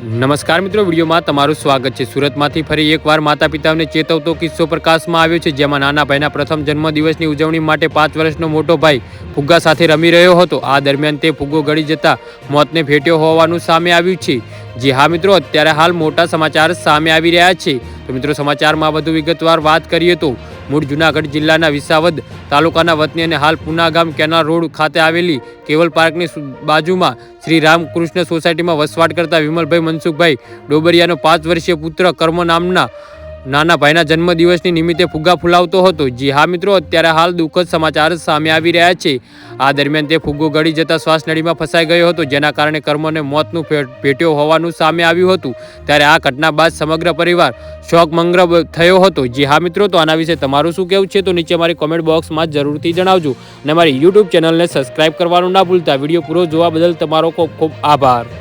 નમસ્કાર મિત્રો, વિડીયોમાં તમારું સ્વાગત છે। સુરતમાંથી ફરી એકવાર માતા પિતાને ચેતવતો કિસ્સો પ્રકાશમાં આવ્યો છે, જેમાં નાના ભાઈના પ્રથમ જન્મદિવસની ઉજવણી માટે 5 વર્ષનો મોટો ભાઈ ફુગ્ગા સાથે રમી રહ્યો હતો। આ દરમિયાન તે ફુગ્ગો ગળી જતા મોતને ભેટ્યો હોવાનું સામે આવ્યું છે। જી હા મિત્રો, અત્યારે હાલ મોટા સમાચાર સામે આવી રહ્યા છે। તો મિત્રો, સમાચારમાં વધુ વિગતવાર વાત કરીએ તો મૂળ જૂનાગઢ જિલ્લાના વિસાવદ તાલુકાના વતની અને હાલ પુના ગામ કેનાલ રોડ ખાતે આવેલી કેવલ પાર્કની બાજુમાં શ્રી રામકૃષ્ણ સોસાયટીમાં વસવાટ કરતા વિમલભાઈ મનસુખભાઈ ડોબરિયાનો 5 વર્ષીય પુત્ર કર્મ નામના નાના ભાઈના જન્મદિવસની નિમિત્તે ફુગ્ગા ફુલાવતો હતો। જી હા મિત્રો, અત્યારે હાલ દુઃખદ સમાચાર સામે આવી રહ્યા છે। આ દરમિયાન તે ફુગ્ગો ગળી જતા શ્વાસનળીમાં ફસાઈ ગયો હતો, જેના કારણે કર્મને મોતનું ભેટ્યો હોવાનું સામે આવ્યું હતું। ત્યારે આ ઘટના બાદ સમગ્ર પરિવાર શોકમગ્ન થયો હતો। જી હા મિત્રો, તો આના વિશે તમારું શું કહેવું છે તો નીચે મારી કોમેન્ટ બોક્સમાં જરૂરથી જણાવજો અને મારી યુટ્યુબ ચેનલને સબસ્ક્રાઈબ કરવાનું ના ભૂલતા। વિડીયો પૂરો જોવા બદલ તમારો ખૂબ ખૂબ આભાર।